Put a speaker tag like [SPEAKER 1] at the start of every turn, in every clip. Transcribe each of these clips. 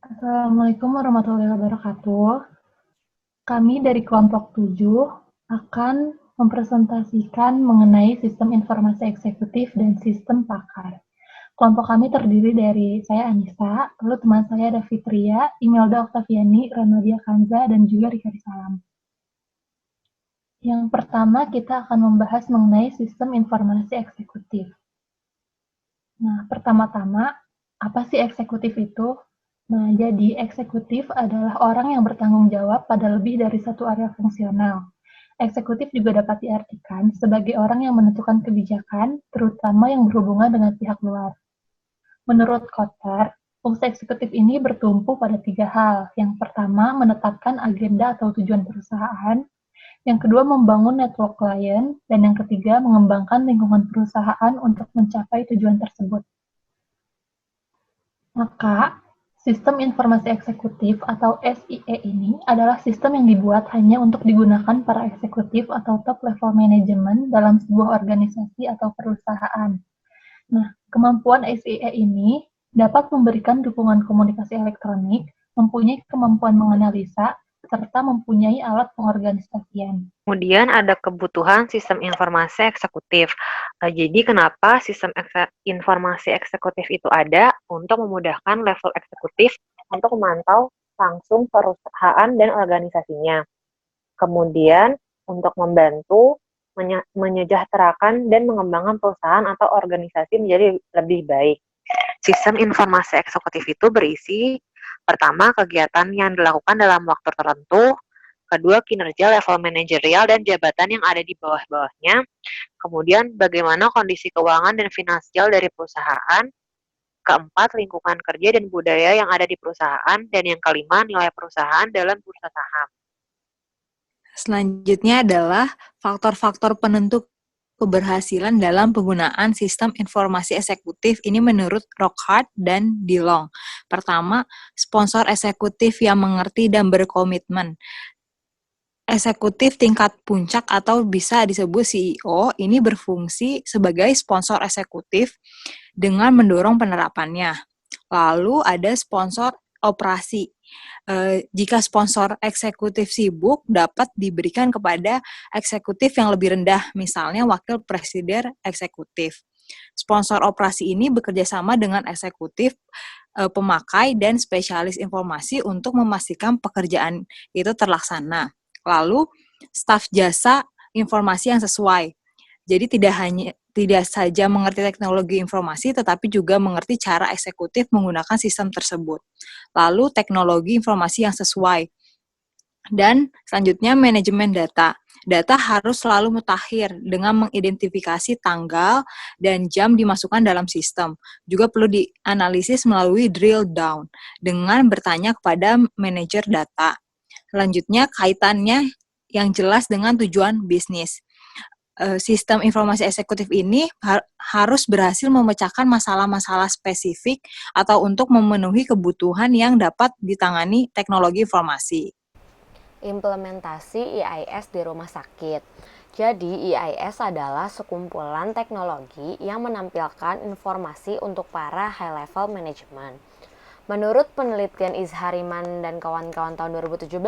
[SPEAKER 1] Assalamualaikum warahmatullahi wabarakatuh. Kami dari kelompok 7 akan mempresentasikan mengenai sistem informasi eksekutif dan sistem pakar. Kelompok kami terdiri dari saya Anissa, lalu teman saya ada Fitria, Imelda Oktaviani, Ranadia Kanza, dan juga Rika Risalam. Yang pertama kita akan membahas mengenai sistem informasi eksekutif. Nah, pertama-tama, apa sih eksekutif itu? Nah, jadi eksekutif adalah orang yang bertanggung jawab pada lebih dari satu area fungsional. Eksekutif juga dapat diartikan sebagai orang yang menentukan kebijakan, terutama yang berhubungan dengan pihak luar. Menurut Kotter, fungsi eksekutif ini bertumpu pada 3 hal. Yang pertama, menetapkan agenda atau tujuan perusahaan. Yang kedua, membangun network klien. Dan yang ketiga, mengembangkan lingkungan perusahaan untuk mencapai tujuan tersebut. Maka, sistem informasi eksekutif atau SIE ini adalah sistem yang dibuat hanya untuk digunakan para eksekutif atau top level manajemen dalam sebuah organisasi atau perusahaan. Nah, kemampuan SIE ini dapat memberikan dukungan komunikasi elektronik, mempunyai kemampuan menganalisa, serta mempunyai alat pengorganisasian.
[SPEAKER 2] Kemudian ada kebutuhan sistem informasi eksekutif. Jadi kenapa sistem informasi eksekutif itu ada? Untuk memudahkan level eksekutif untuk memantau langsung perusahaan dan organisasinya. Kemudian untuk membantu menyejahterakan dan mengembangkan perusahaan atau organisasi menjadi lebih baik. Sistem informasi eksekutif itu berisi pertama, kegiatan yang dilakukan dalam waktu tertentu, kedua, kinerja level manajerial dan jabatan yang ada di bawah-bawahnya, kemudian bagaimana kondisi keuangan dan finansial dari perusahaan, keempat, lingkungan kerja dan budaya yang ada di perusahaan, dan yang kelima, nilai perusahaan dalam bursa saham.
[SPEAKER 3] Selanjutnya adalah faktor-faktor penentu keberhasilan dalam penggunaan sistem informasi eksekutif ini menurut Rockhart dan DeLong. Pertama, sponsor eksekutif yang mengerti dan berkomitmen. Eksekutif tingkat puncak atau bisa disebut CEO ini berfungsi sebagai sponsor eksekutif dengan mendorong penerapannya. Lalu ada sponsor operasi. Jika sponsor eksekutif sibuk dapat diberikan kepada eksekutif yang lebih rendah, misalnya wakil presiden eksekutif. Sponsor operasi ini bekerja sama dengan eksekutif, pemakai, dan spesialis informasi untuk memastikan pekerjaan itu terlaksana. Lalu, staf jasa informasi yang sesuai. Jadi tidak saja mengerti teknologi informasi, tetapi juga mengerti cara eksekutif menggunakan sistem tersebut. Lalu, teknologi informasi yang sesuai. Dan selanjutnya, manajemen data. Data harus selalu mutakhir dengan mengidentifikasi tanggal dan jam dimasukkan dalam sistem. Juga perlu dianalisis melalui drill down dengan bertanya kepada manajer data. Selanjutnya, kaitannya yang jelas dengan tujuan bisnis. Sistem informasi eksekutif ini harus berhasil memecahkan masalah-masalah spesifik atau untuk memenuhi kebutuhan yang dapat ditangani teknologi informasi.
[SPEAKER 4] Implementasi IIS di rumah sakit. Jadi, IIS adalah sekumpulan teknologi yang menampilkan informasi untuk para high-level management. Menurut penelitian Izhariman dan kawan-kawan tahun 2017,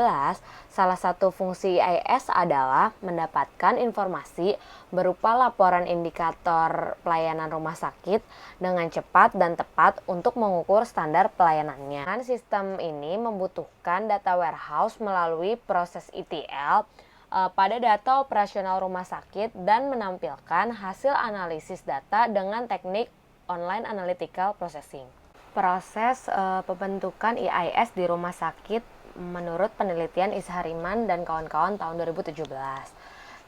[SPEAKER 4] salah satu fungsi IIS adalah mendapatkan informasi berupa laporan indikator pelayanan rumah sakit dengan cepat dan tepat untuk mengukur standar pelayanannya. Sistem ini membutuhkan data warehouse melalui proses ETL pada data operasional rumah sakit dan menampilkan hasil analisis data dengan teknik online analytical processing. Proses pembentukan IIS di rumah sakit menurut penelitian Izhariman dan kawan-kawan tahun 2017.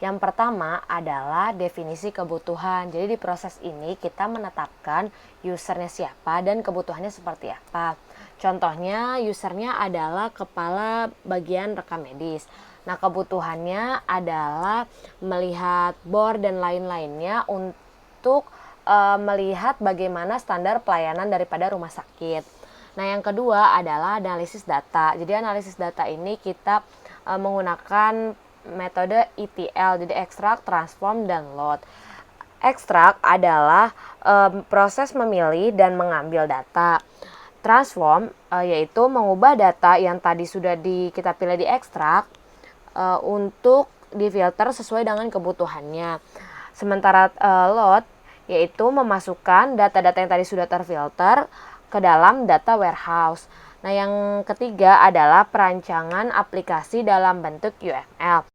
[SPEAKER 4] Yang pertama adalah definisi kebutuhan. Jadi di proses ini kita menetapkan usernya siapa dan kebutuhannya seperti apa. Contohnya usernya adalah kepala bagian rekam medis. Nah, kebutuhannya adalah melihat bor dan lain-lainnya untuk melihat bagaimana standar pelayanan daripada rumah sakit. Nah, yang kedua adalah analisis data. Jadi analisis data ini kita menggunakan metode ETL, jadi extract, transform, dan load. Extract adalah proses memilih dan mengambil data. Transform yaitu mengubah data yang tadi sudah kita pilih di ekstrak untuk difilter sesuai dengan kebutuhannya. Sementara load yaitu memasukkan data-data yang tadi sudah terfilter ke dalam data warehouse. Nah, yang ketiga adalah perancangan aplikasi dalam bentuk UML.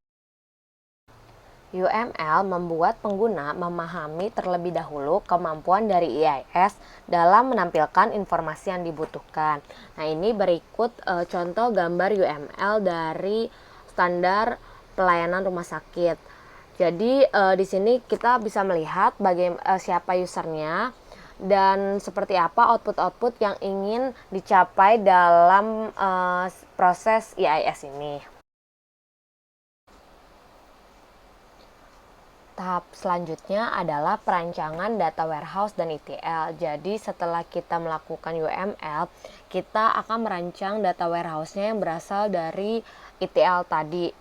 [SPEAKER 4] UML membuat pengguna memahami terlebih dahulu kemampuan dari IIS dalam menampilkan informasi yang dibutuhkan. Nah, ini berikut contoh gambar UML dari standar pelayanan rumah sakit. Jadi di sini kita bisa melihat siapa usernya dan seperti apa output-output yang ingin dicapai dalam proses IIS ini. Tahap selanjutnya adalah perancangan data warehouse dan ETL. Jadi setelah kita melakukan UML, kita akan merancang data warehouse-nya yang berasal dari ETL tadi.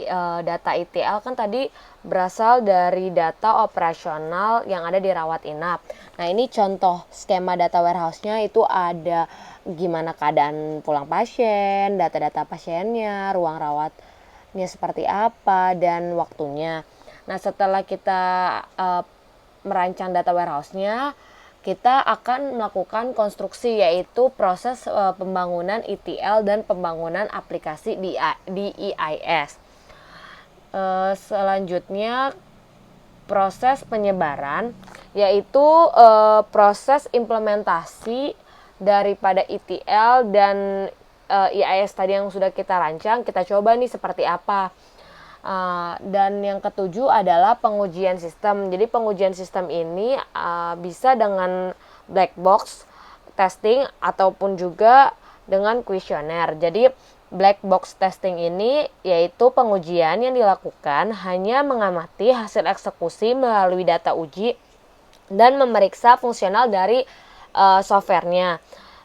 [SPEAKER 4] Data ETL kan tadi berasal dari data operasional yang ada di rawat inap. Nah, ini contoh skema data warehouse-nya itu ada gimana keadaan pulang pasien, data-data pasiennya, ruang rawatnya seperti apa, dan waktunya. Nah, setelah kita merancang data warehouse-nya, kita akan melakukan konstruksi, yaitu proses pembangunan ETL dan pembangunan aplikasi di IIS. Selanjutnya, proses penyebaran, yaitu proses implementasi daripada ETL dan IIS tadi yang sudah kita rancang. Kita coba nih seperti apa. Dan yang ketujuh adalah pengujian sistem. Jadi pengujian sistem ini bisa dengan black box testing ataupun juga dengan kuesioner. Jadi black box testing ini yaitu pengujian yang dilakukan hanya mengamati hasil eksekusi melalui data uji dan memeriksa fungsional dari softwarenya.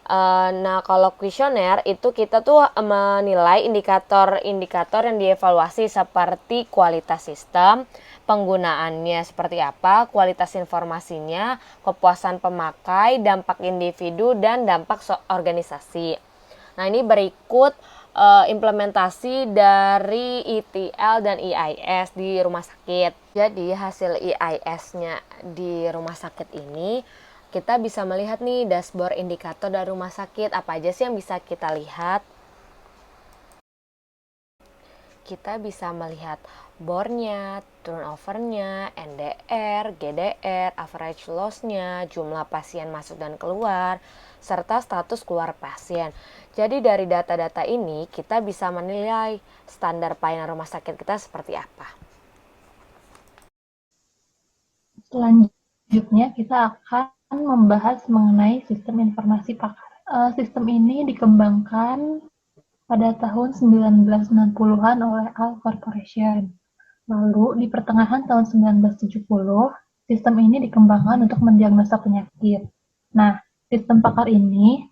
[SPEAKER 4] Nah, kalau kuesioner itu kita tuh menilai indikator-indikator yang dievaluasi seperti kualitas sistem, penggunaannya seperti apa, kualitas informasinya, kepuasan pemakai, dampak individu, dan dampak organisasi. Nah, ini berikut implementasi dari ETL dan IIS di rumah sakit. Jadi, hasil IIS-nya di rumah sakit ini kita bisa melihat nih dashboard indikator dari rumah sakit. Apa aja sih yang bisa kita lihat? Kita bisa melihat bornya, turnover-nya, NDR, GDR, average loss-nya, jumlah pasien masuk dan keluar, serta status keluar pasien. Jadi dari data-data ini kita bisa menilai standar pelayanan rumah sakit kita seperti apa.
[SPEAKER 1] Selanjutnya kita akan membahas mengenai sistem informasi pakar. Sistem ini dikembangkan pada tahun 1960-an oleh Al Corporation. Lalu di pertengahan tahun 1970, sistem ini dikembangkan untuk mendiagnosa penyakit. Nah, sistem pakar ini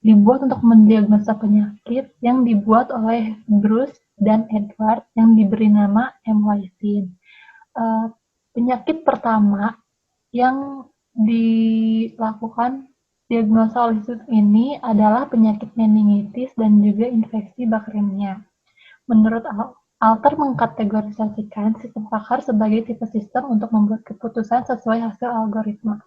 [SPEAKER 1] dibuat untuk mendiagnosa penyakit yang dibuat oleh Bruce dan Edward yang diberi nama MYC. Penyakit pertama yang dilakukan diagnosa oleh sistem ini adalah penyakit meningitis dan juga infeksi bakterinya. Menurut Alter mengkategorisasikan sistem pakar sebagai tipe sistem untuk membuat keputusan sesuai hasil algoritma.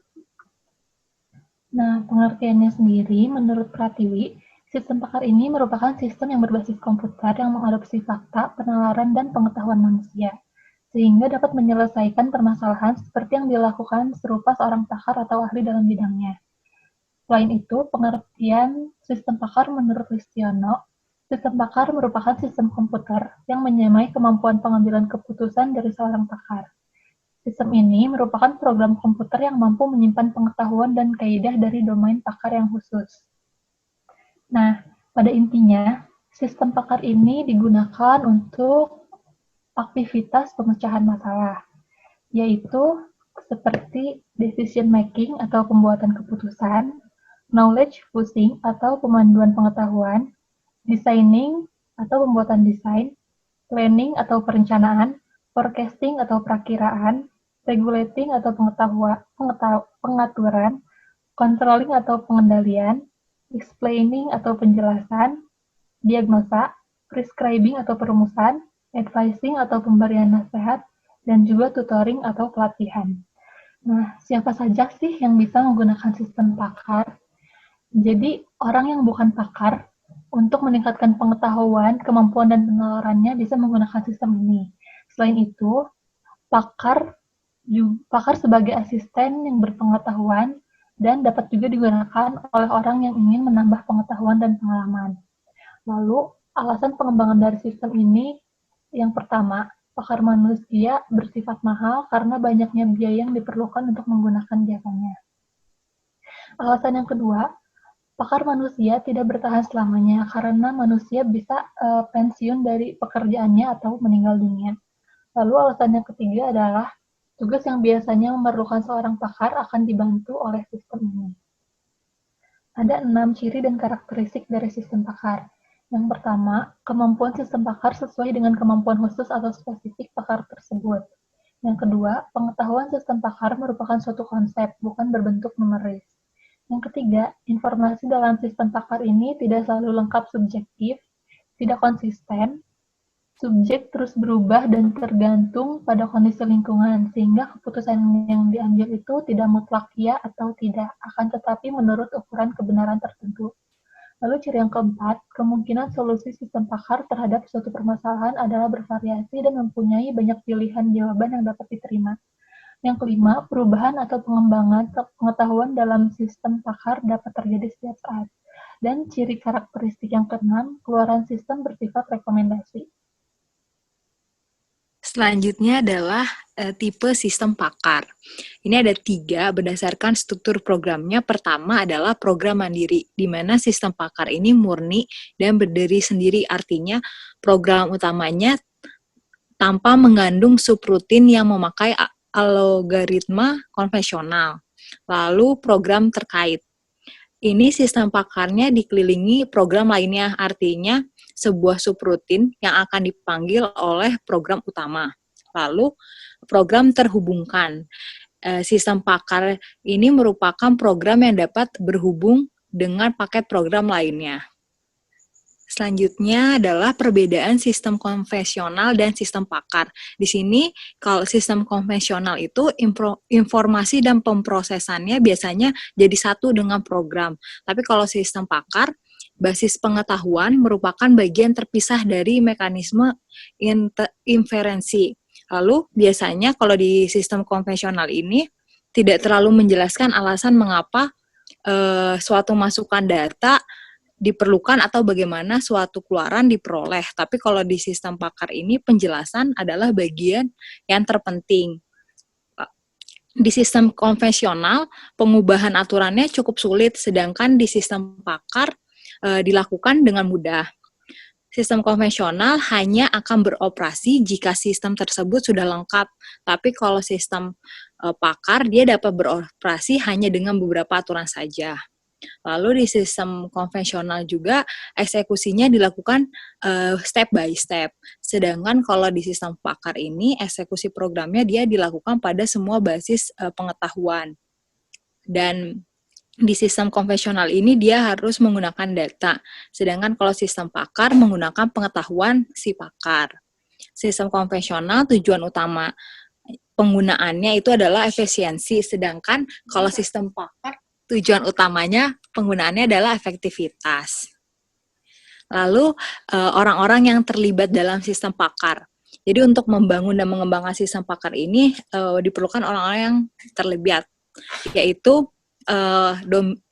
[SPEAKER 1] Nah, pengertiannya sendiri, menurut Pratiwi, sistem pakar ini merupakan sistem yang berbasis komputer yang mengadopsi fakta, penalaran, dan pengetahuan manusia, sehingga dapat menyelesaikan permasalahan seperti yang dilakukan serupa seorang pakar atau ahli dalam bidangnya. Selain itu, pengertian sistem pakar menurut Listiono, sistem pakar merupakan sistem komputer yang menyamai kemampuan pengambilan keputusan dari seorang pakar. Sistem ini merupakan program komputer yang mampu menyimpan pengetahuan dan kaidah dari domain pakar yang khusus. Nah, pada intinya, sistem pakar ini digunakan untuk aktivitas pemecahan masalah, yaitu seperti decision making atau pembuatan keputusan, knowledge fusing atau pemanduan pengetahuan, designing atau pembuatan desain, planning atau perencanaan, forecasting atau perakiraan, regulating atau pengaturan, controlling atau pengendalian, explaining atau penjelasan, diagnosa, prescribing atau perumusan, advising atau pemberian nasihat, dan juga tutoring atau pelatihan. Nah, siapa saja sih yang bisa menggunakan sistem pakar? Jadi, orang yang bukan pakar, untuk meningkatkan pengetahuan, kemampuan, dan penalarannya bisa menggunakan sistem ini. Selain itu, pakar sebagai asisten yang berpengetahuan dan dapat juga digunakan oleh orang yang ingin menambah pengetahuan dan pengalaman. Lalu, alasan pengembangan dari sistem ini yang pertama, pakar manusia bersifat mahal karena banyaknya biaya yang diperlukan untuk menggunakan jasanya. Alasan yang kedua, pakar manusia tidak bertahan selamanya karena manusia bisa pensiun dari pekerjaannya atau meninggal dunia. Lalu alasan yang ketiga adalah tugas yang biasanya memerlukan seorang pakar akan dibantu oleh sistem ini. Ada 6 ciri dan karakteristik dari sistem pakar. Yang pertama, kemampuan sistem pakar sesuai dengan kemampuan khusus atau spesifik pakar tersebut. Yang kedua, pengetahuan sistem pakar merupakan suatu konsep, bukan berbentuk numeris. Yang ketiga, informasi dalam sistem pakar ini tidak selalu lengkap subjektif, tidak konsisten, subjek terus berubah dan tergantung pada kondisi lingkungan, sehingga keputusan yang diambil itu tidak mutlak ya atau tidak, akan tetapi menurut ukuran kebenaran tertentu. Lalu ciri yang keempat, kemungkinan solusi sistem pakar terhadap suatu permasalahan adalah bervariasi dan mempunyai banyak pilihan jawaban yang dapat diterima. Yang kelima, perubahan atau pengembangan pengetahuan dalam sistem pakar dapat terjadi setiap saat. Dan ciri karakteristik yang keenam, keluaran sistem bersifat rekomendasi.
[SPEAKER 3] Selanjutnya adalah tipe sistem pakar. Ini ada 3 berdasarkan struktur programnya. Pertama adalah program mandiri, di mana sistem pakar ini murni dan berdiri sendiri. Artinya program utamanya tanpa mengandung subrutin yang memakai algoritma konvensional. Lalu program terkait. Ini sistem pakarnya dikelilingi program lainnya, artinya sebuah subrutin yang akan dipanggil oleh program utama. Lalu program terhubungkan. Sistem pakar ini merupakan program yang dapat berhubung dengan paket program lainnya. Selanjutnya adalah perbedaan sistem konvensional dan sistem pakar. Di sini, kalau sistem konvensional itu informasi dan pemrosesannya biasanya jadi satu dengan program. Tapi kalau sistem pakar, basis pengetahuan merupakan bagian terpisah dari mekanisme inferensi. Lalu, biasanya kalau di sistem konvensional ini, tidak terlalu menjelaskan alasan mengapa suatu masukan data diperlukan atau bagaimana suatu keluaran diperoleh. Tapi kalau di sistem pakar ini penjelasan adalah bagian yang terpenting. Di sistem konvensional, pengubahan aturannya cukup sulit, sedangkan di sistem pakar dilakukan dengan mudah. Sistem konvensional hanya akan beroperasi jika sistem tersebut sudah lengkap. Tapi kalau sistem pakar, dia dapat beroperasi hanya dengan beberapa aturan saja. Lalu di sistem konvensional juga eksekusinya dilakukan step by step. Sedangkan kalau di sistem pakar ini eksekusi programnya dia dilakukan pada semua basis pengetahuan. Dan di sistem konvensional ini dia harus menggunakan data. Sedangkan kalau sistem pakar menggunakan pengetahuan si pakar. Sistem konvensional tujuan utama penggunaannya itu adalah efisiensi. Sedangkan kalau sistem pakar tujuan utamanya penggunaannya adalah efektivitas. Lalu, orang-orang yang terlibat dalam sistem pakar. Jadi untuk membangun dan mengembangkan sistem pakar ini diperlukan orang-orang yang terlibat, yaitu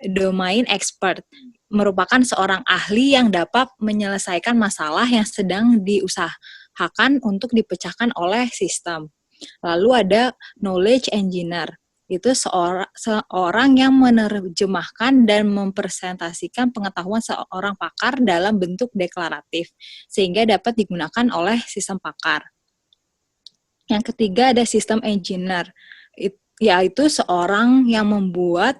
[SPEAKER 3] domain expert, merupakan seorang ahli yang dapat menyelesaikan masalah yang sedang diusahakan untuk dipecahkan oleh sistem. Lalu ada knowledge engineer, itu seorang yang menerjemahkan dan mempresentasikan pengetahuan seorang pakar dalam bentuk deklaratif, sehingga dapat digunakan oleh sistem pakar. Yang ketiga ada sistem engineer, yaitu seorang yang membuat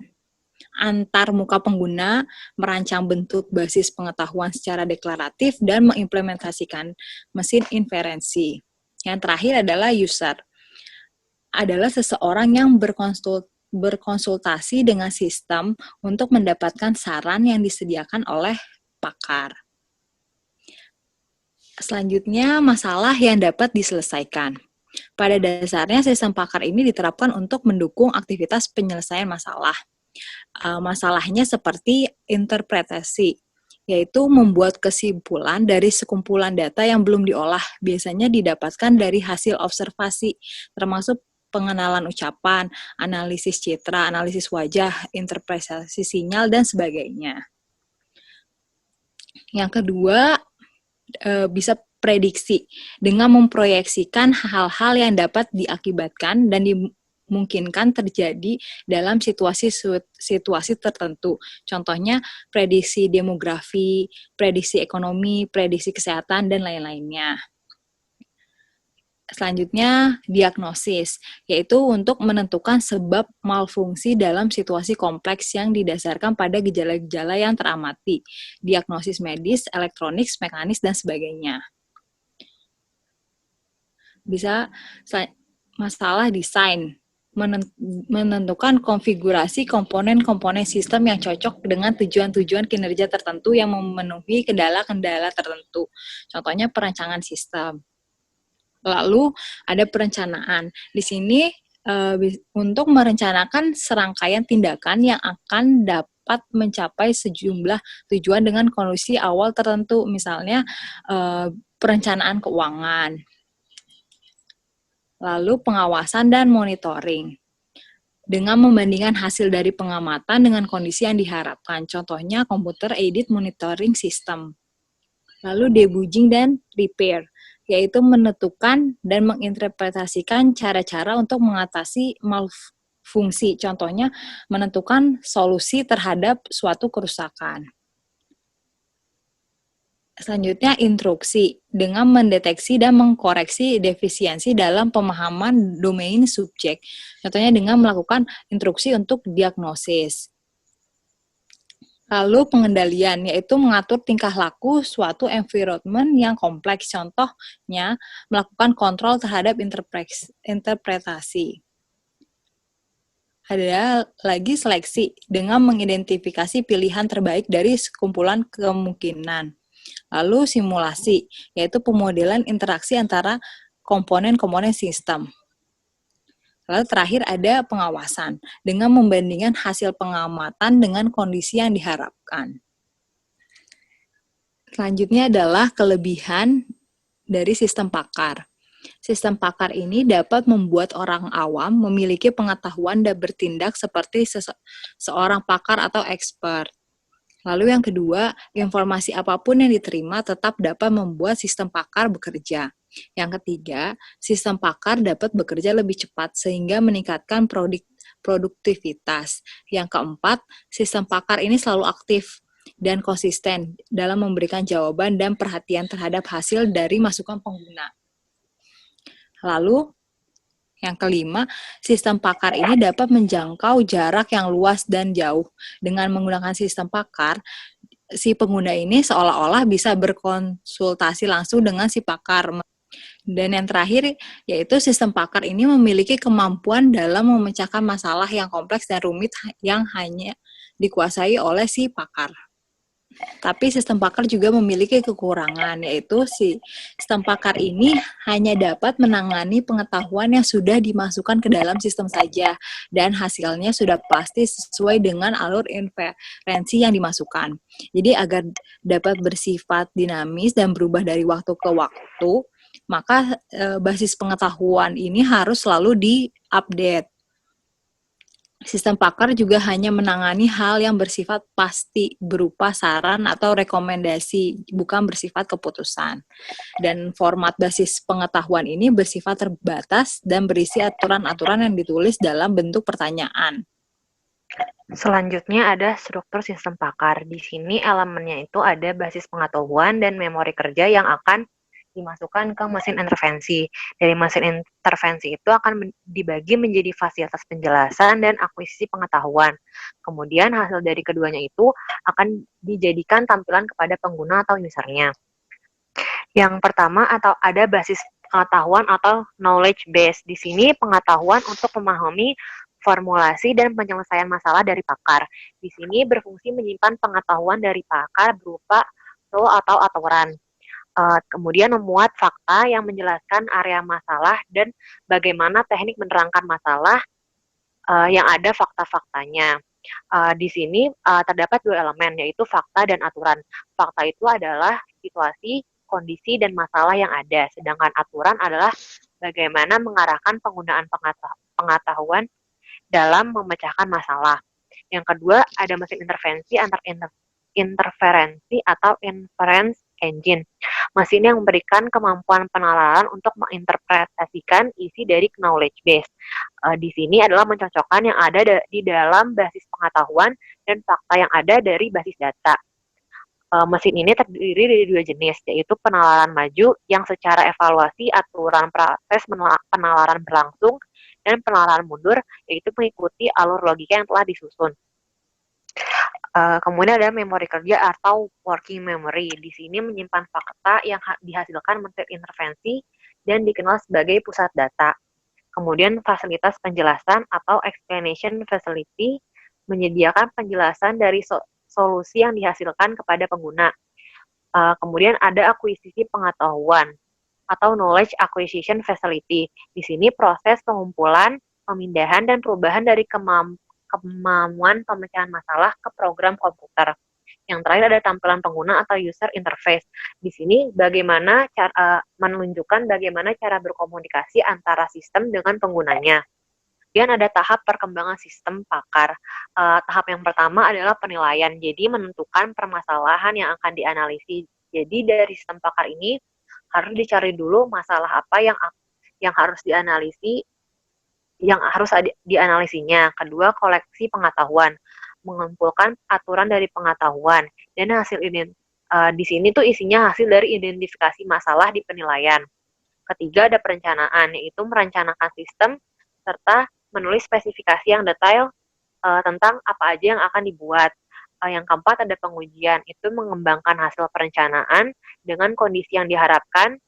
[SPEAKER 3] antar muka pengguna, merancang bentuk basis pengetahuan secara deklaratif, dan mengimplementasikan mesin inferensi. Yang terakhir adalah user, adalah seseorang yang berkonsultasi dengan sistem untuk mendapatkan saran yang disediakan oleh pakar. Selanjutnya, masalah yang dapat diselesaikan. Pada dasarnya, sistem pakar ini diterapkan untuk mendukung aktivitas penyelesaian masalah. Masalahnya seperti interpretasi, yaitu membuat kesimpulan dari sekumpulan data yang belum diolah, biasanya didapatkan dari hasil observasi, termasuk pengenalan ucapan, analisis citra, analisis wajah, interpretasi sinyal, dan sebagainya. Yang kedua, bisa prediksi dengan memproyeksikan hal-hal yang dapat diakibatkan dan dimungkinkan terjadi dalam situasi tertentu. Contohnya prediksi demografi, prediksi ekonomi, prediksi kesehatan, dan lain-lainnya. Selanjutnya, diagnosis, yaitu untuk menentukan sebab malfungsi dalam situasi kompleks yang didasarkan pada gejala-gejala yang teramati, diagnosis medis, elektronik, mekanis, dan sebagainya. Bisa masalah desain, menentukan konfigurasi komponen-komponen sistem yang cocok dengan tujuan-tujuan kinerja tertentu yang memenuhi kendala-kendala tertentu. Contohnya perancangan sistem. Lalu ada perencanaan. Di sini untuk merencanakan serangkaian tindakan yang akan dapat mencapai sejumlah tujuan dengan kondisi awal tertentu, misalnya perencanaan keuangan. Lalu pengawasan dan monitoring. Dengan membandingkan hasil dari pengamatan dengan kondisi yang diharapkan. Contohnya computer aided monitoring system. Lalu debugging dan repair, yaitu menentukan dan menginterpretasikan cara-cara untuk mengatasi malfungsi. Contohnya, menentukan solusi terhadap suatu kerusakan. Selanjutnya, instruksi, dengan mendeteksi dan mengkoreksi defisiensi dalam pemahaman domain subjek. Contohnya dengan melakukan instruksi untuk diagnosis. Lalu pengendalian, yaitu mengatur tingkah laku suatu environment yang kompleks. Contohnya, melakukan kontrol terhadap interpretasi. Ada lagi seleksi, dengan mengidentifikasi pilihan terbaik dari sekumpulan kemungkinan. Lalu simulasi, yaitu pemodelan interaksi antara komponen-komponen sistem. Lalu terakhir ada pengawasan, dengan membandingkan hasil pengamatan dengan kondisi yang diharapkan. Selanjutnya adalah kelebihan dari sistem pakar. Sistem pakar ini dapat membuat orang awam memiliki pengetahuan dan bertindak seperti seorang pakar atau expert. Lalu yang kedua, informasi apapun yang diterima tetap dapat membuat sistem pakar bekerja. Yang ketiga, sistem pakar dapat bekerja lebih cepat sehingga meningkatkan produktivitas. Yang keempat, sistem pakar ini selalu aktif dan konsisten dalam memberikan jawaban dan perhatian terhadap hasil dari masukan pengguna. Lalu, yang kelima, sistem pakar ini dapat menjangkau jarak yang luas dan jauh. Dengan menggunakan sistem pakar, si pengguna ini seolah-olah bisa berkonsultasi langsung dengan si pakar. Dan yang terakhir, yaitu sistem pakar ini memiliki kemampuan dalam memecahkan masalah yang kompleks dan rumit yang hanya dikuasai oleh si pakar. Tapi sistem pakar juga memiliki kekurangan, yaitu si sistem pakar ini hanya dapat menangani pengetahuan yang sudah dimasukkan ke dalam sistem saja, dan hasilnya sudah pasti sesuai dengan alur inferensi yang dimasukkan. Jadi agar dapat bersifat dinamis dan berubah dari waktu ke waktu, maka basis pengetahuan ini harus selalu di-update. Sistem pakar juga hanya menangani hal yang bersifat pasti berupa saran atau rekomendasi, bukan bersifat keputusan. Dan format basis pengetahuan ini bersifat terbatas dan berisi aturan-aturan yang ditulis dalam bentuk pertanyaan.
[SPEAKER 2] Selanjutnya ada struktur sistem pakar. Di sini elemennya itu ada basis pengetahuan dan memori kerja yang akan dimasukkan ke mesin intervensi. Dari mesin intervensi itu akan dibagi menjadi fasilitas penjelasan dan akuisisi pengetahuan. Kemudian hasil dari keduanya itu akan dijadikan tampilan kepada pengguna atau usernya. Yang pertama atau ada basis pengetahuan atau knowledge base. Di sini pengetahuan untuk memahami formulasi dan penyelesaian masalah dari pakar. Di sini berfungsi menyimpan pengetahuan dari pakar berupa rule atau aturan. Kemudian memuat fakta yang menjelaskan area masalah dan bagaimana teknik menerangkan masalah yang ada fakta-faktanya. Di sini terdapat dua elemen, yaitu fakta dan aturan. Fakta itu adalah situasi, kondisi, dan masalah yang ada, sedangkan aturan adalah bagaimana mengarahkan penggunaan pengetahuan dalam memecahkan masalah. Yang kedua, ada mesin intervensi interferensi atau inference engine. Mesin yang memberikan kemampuan penalaran untuk menginterpretasikan isi dari knowledge base. Di sini adalah mencocokkan yang ada di dalam basis pengetahuan dan fakta yang ada dari basis data. Mesin ini terdiri dari dua jenis, yaitu penalaran maju yang secara evaluasi aturan proses penalaran berlangsung, dan penalaran mundur, yaitu mengikuti alur logika yang telah disusun. Kemudian ada memori kerja atau working memory. Di sini menyimpan fakta yang dihasilkan mesin intervensi dan dikenal sebagai pusat data. Kemudian fasilitas penjelasan atau explanation facility menyediakan penjelasan dari solusi yang dihasilkan kepada pengguna. Kemudian ada akuisisi pengetahuan atau knowledge acquisition facility. Di sini proses pengumpulan, pemindahan, dan perubahan dari kemampuan pemecahan masalah ke program komputer. Yang terakhir ada tampilan pengguna atau user interface. Di sini bagaimana menunjukkan bagaimana cara berkomunikasi antara sistem dengan penggunanya. Kemudian ada tahap perkembangan sistem pakar. Tahap yang pertama adalah penilaian, jadi menentukan permasalahan yang akan dianalisis. Jadi dari sistem pakar ini harus dicari dulu masalah apa yang harus dianalisinya. Kedua, koleksi pengetahuan, mengumpulkan aturan dari pengetahuan, dan hasil ini di sini tuh isinya hasil dari identifikasi masalah di penilaian. Ketiga, ada perencanaan, yaitu merencanakan sistem serta menulis spesifikasi yang detail tentang apa aja yang akan dibuat. Yang keempat, ada pengujian, itu mengembangkan hasil perencanaan dengan kondisi yang diharapkan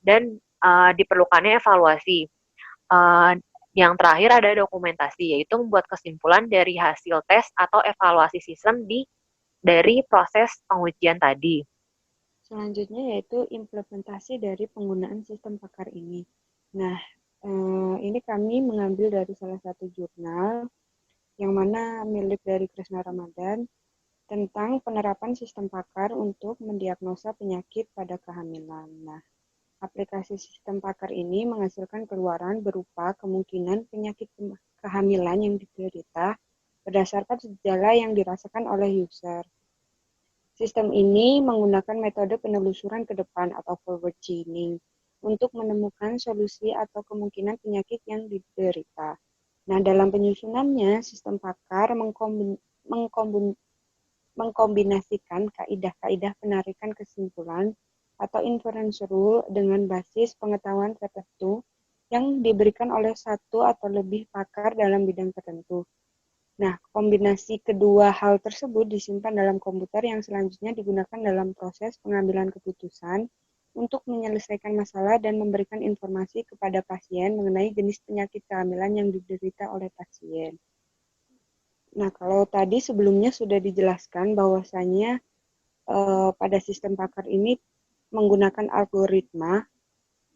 [SPEAKER 2] dan diperlukannya evaluasi. Yang terakhir ada dokumentasi, yaitu membuat kesimpulan dari hasil tes atau evaluasi sistem dari proses pengujian tadi.
[SPEAKER 5] Selanjutnya yaitu implementasi dari penggunaan sistem pakar ini. Nah, ini kami mengambil dari salah satu jurnal yang mana milik dari Krisna Ramadan tentang penerapan sistem pakar untuk mendiagnosa penyakit pada kehamilan. Nah, aplikasi sistem pakar ini menghasilkan keluaran berupa kemungkinan penyakit kehamilan yang diderita berdasarkan gejala yang dirasakan oleh user. Sistem ini menggunakan metode penelusuran ke depan atau forward chaining untuk menemukan solusi atau kemungkinan penyakit yang diderita. Nah, dalam penyusunannya, sistem pakar mengkombinasikan kaidah-kaidah penarikan kesimpulan atau inference rule dengan basis pengetahuan tertentu yang diberikan oleh satu atau lebih pakar dalam bidang tertentu. Nah, kombinasi kedua hal tersebut disimpan dalam komputer yang selanjutnya digunakan dalam proses pengambilan keputusan untuk menyelesaikan masalah dan memberikan informasi kepada pasien mengenai jenis penyakit kehamilan yang diderita oleh pasien. Nah, kalau tadi sebelumnya sudah dijelaskan bahwasanya pada sistem pakar ini menggunakan algoritma,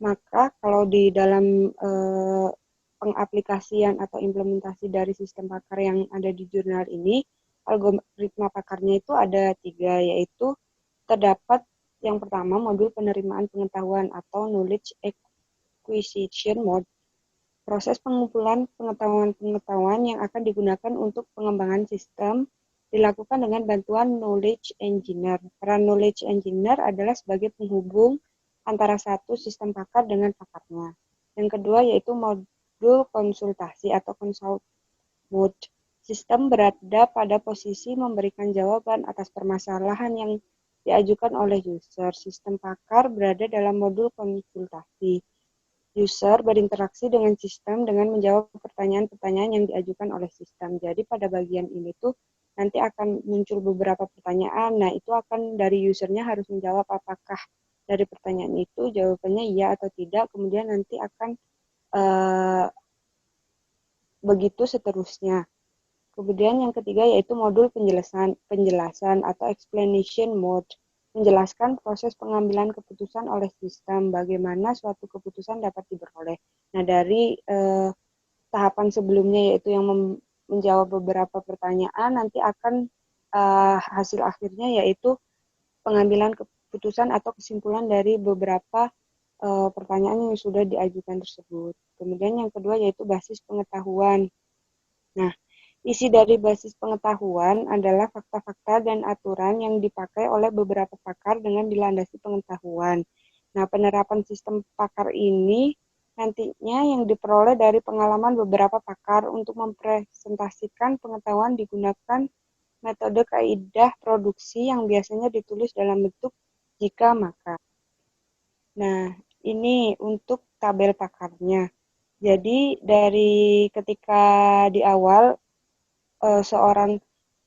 [SPEAKER 5] maka kalau di dalam pengaplikasian atau implementasi dari sistem pakar yang ada di jurnal ini, algoritma pakarnya itu ada 3, yaitu terdapat yang pertama modul penerimaan pengetahuan atau knowledge acquisition mode. Proses pengumpulan pengetahuan yang akan digunakan untuk pengembangan sistem dilakukan dengan bantuan knowledge engineer. Peran knowledge engineer adalah sebagai penghubung antara satu sistem pakar dengan pakarnya. Yang kedua yaitu modul konsultasi atau consult mode. Sistem berada pada posisi memberikan jawaban atas permasalahan yang diajukan oleh user. Sistem pakar berada dalam modul konsultasi. User berinteraksi dengan sistem dengan menjawab pertanyaan-pertanyaan yang diajukan oleh sistem. Jadi pada bagian ini tuh nanti akan muncul beberapa pertanyaan. Nah, itu akan dari usernya harus menjawab apakah dari pertanyaan itu jawabannya iya atau tidak. Kemudian nanti akan begitu seterusnya. Kemudian yang ketiga yaitu modul penjelasan atau explanation mode, menjelaskan proses pengambilan keputusan oleh sistem, bagaimana suatu keputusan dapat diperoleh. Nah, dari tahapan sebelumnya yaitu yang menjawab beberapa pertanyaan, nanti akan hasil akhirnya yaitu pengambilan keputusan atau kesimpulan dari beberapa pertanyaan yang sudah diajukan tersebut. Kemudian yang kedua yaitu basis pengetahuan. Nah, isi dari basis pengetahuan adalah fakta-fakta dan aturan yang dipakai oleh beberapa pakar dengan dilandasi pengetahuan. Nah, penerapan sistem pakar ini nantinya yang diperoleh dari pengalaman beberapa pakar untuk mempresentasikan pengetahuan digunakan metode kaidah produksi yang biasanya ditulis dalam bentuk jika maka. Nah, ini untuk tabel pakarnya. Jadi dari ketika di awal seorang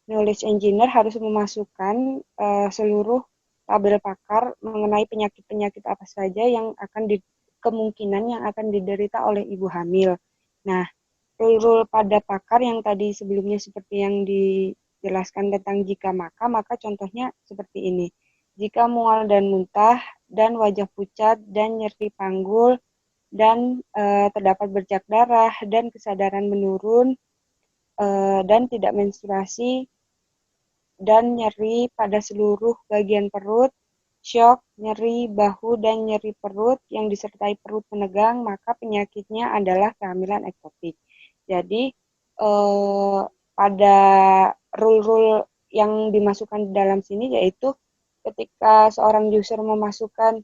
[SPEAKER 5] knowledge engineer harus memasukkan seluruh tabel pakar mengenai penyakit-penyakit apa saja yang akan kemungkinan yang akan diderita oleh ibu hamil. Nah, rule-rule pada pakar yang tadi sebelumnya seperti yang dijelaskan tentang jika maka contohnya seperti ini. Jika mual dan muntah dan wajah pucat dan nyeri panggul dan terdapat bercak darah dan kesadaran menurun dan tidak menstruasi dan nyeri pada seluruh bagian perut, syok, nyeri bahu dan nyeri perut yang disertai perut menegang, maka penyakitnya adalah kehamilan ektopik. Jadi pada rule-rule yang dimasukkan di dalam sini yaitu ketika seorang user memasukkan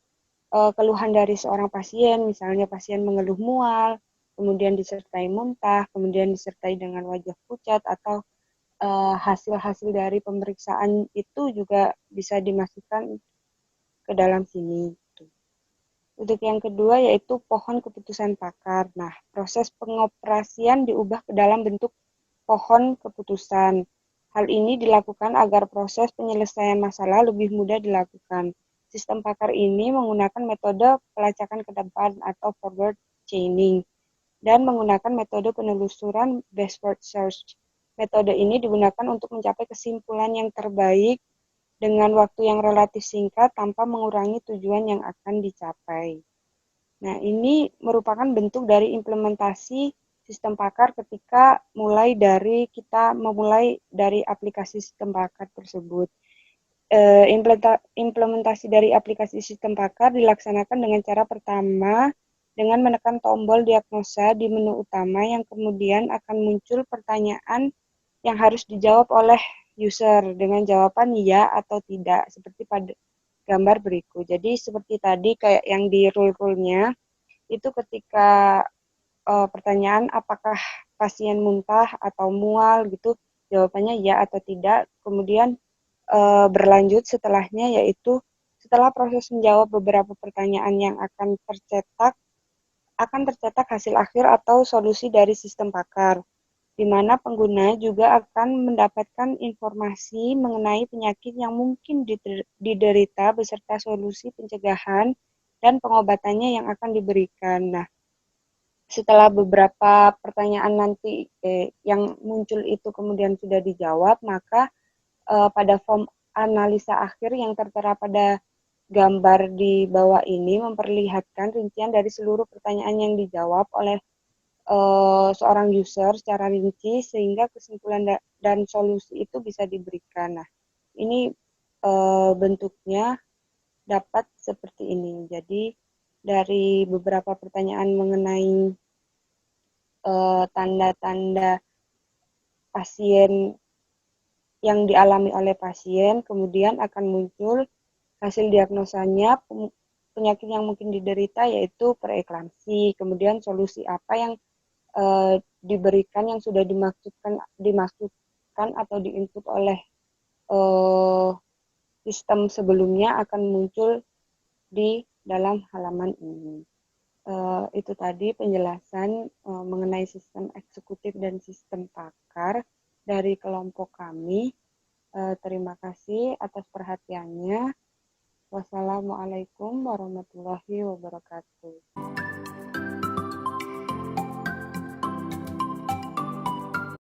[SPEAKER 5] keluhan dari seorang pasien, misalnya pasien mengeluh mual, kemudian disertai muntah, kemudian disertai dengan wajah pucat atau hasil-hasil dari pemeriksaan itu juga bisa dimasukkan ke dalam sini. Untuk yang kedua yaitu pohon keputusan pakar. Nah, proses pengoperasian diubah ke dalam bentuk pohon keputusan. Hal ini dilakukan agar proses penyelesaian masalah lebih mudah dilakukan. Sistem pakar ini menggunakan metode pelacakan ke depan atau forward chaining dan menggunakan metode penelusuran backward search. Metode ini digunakan untuk mencapai kesimpulan yang terbaik dengan waktu yang relatif singkat tanpa mengurangi tujuan yang akan dicapai. Nah, ini merupakan bentuk dari implementasi sistem pakar ketika kita memulai dari aplikasi sistem pakar tersebut. Implementasi dari aplikasi sistem pakar dilaksanakan dengan cara pertama dengan menekan tombol diagnosa di menu utama yang kemudian akan muncul pertanyaan yang harus dijawab oleh user dengan jawaban ya atau tidak seperti pada gambar berikut. Jadi seperti tadi kayak yang di rule-rule-nya itu ketika pertanyaan apakah pasien muntah atau mual gitu, jawabannya ya atau tidak. Kemudian berlanjut setelahnya yaitu setelah proses menjawab beberapa pertanyaan yang akan tercetak hasil akhir atau solusi dari sistem pakar, di mana pengguna juga akan mendapatkan informasi mengenai penyakit yang mungkin diderita beserta solusi pencegahan dan pengobatannya yang akan diberikan. Nah, setelah beberapa pertanyaan nanti yang muncul itu kemudian sudah dijawab, maka pada form analisa akhir yang tertera pada gambar di bawah ini memperlihatkan rincian dari seluruh pertanyaan yang dijawab oleh seorang user secara rinci sehingga kesimpulan dan solusi itu bisa diberikan. Nah, ini bentuknya dapat seperti ini. Jadi dari beberapa pertanyaan mengenai tanda-tanda pasien yang dialami oleh pasien, kemudian akan muncul hasil diagnosanya penyakit yang mungkin diderita yaitu preeklamsi, kemudian solusi apa yang diberikan yang sudah dimasukkan atau diinput oleh sistem sebelumnya akan muncul di dalam halaman ini. Itu tadi penjelasan mengenai sistem eksekutif dan sistem pakar dari kelompok kami. Terima kasih atas perhatiannya. Wassalamualaikum warahmatullahi wabarakatuh.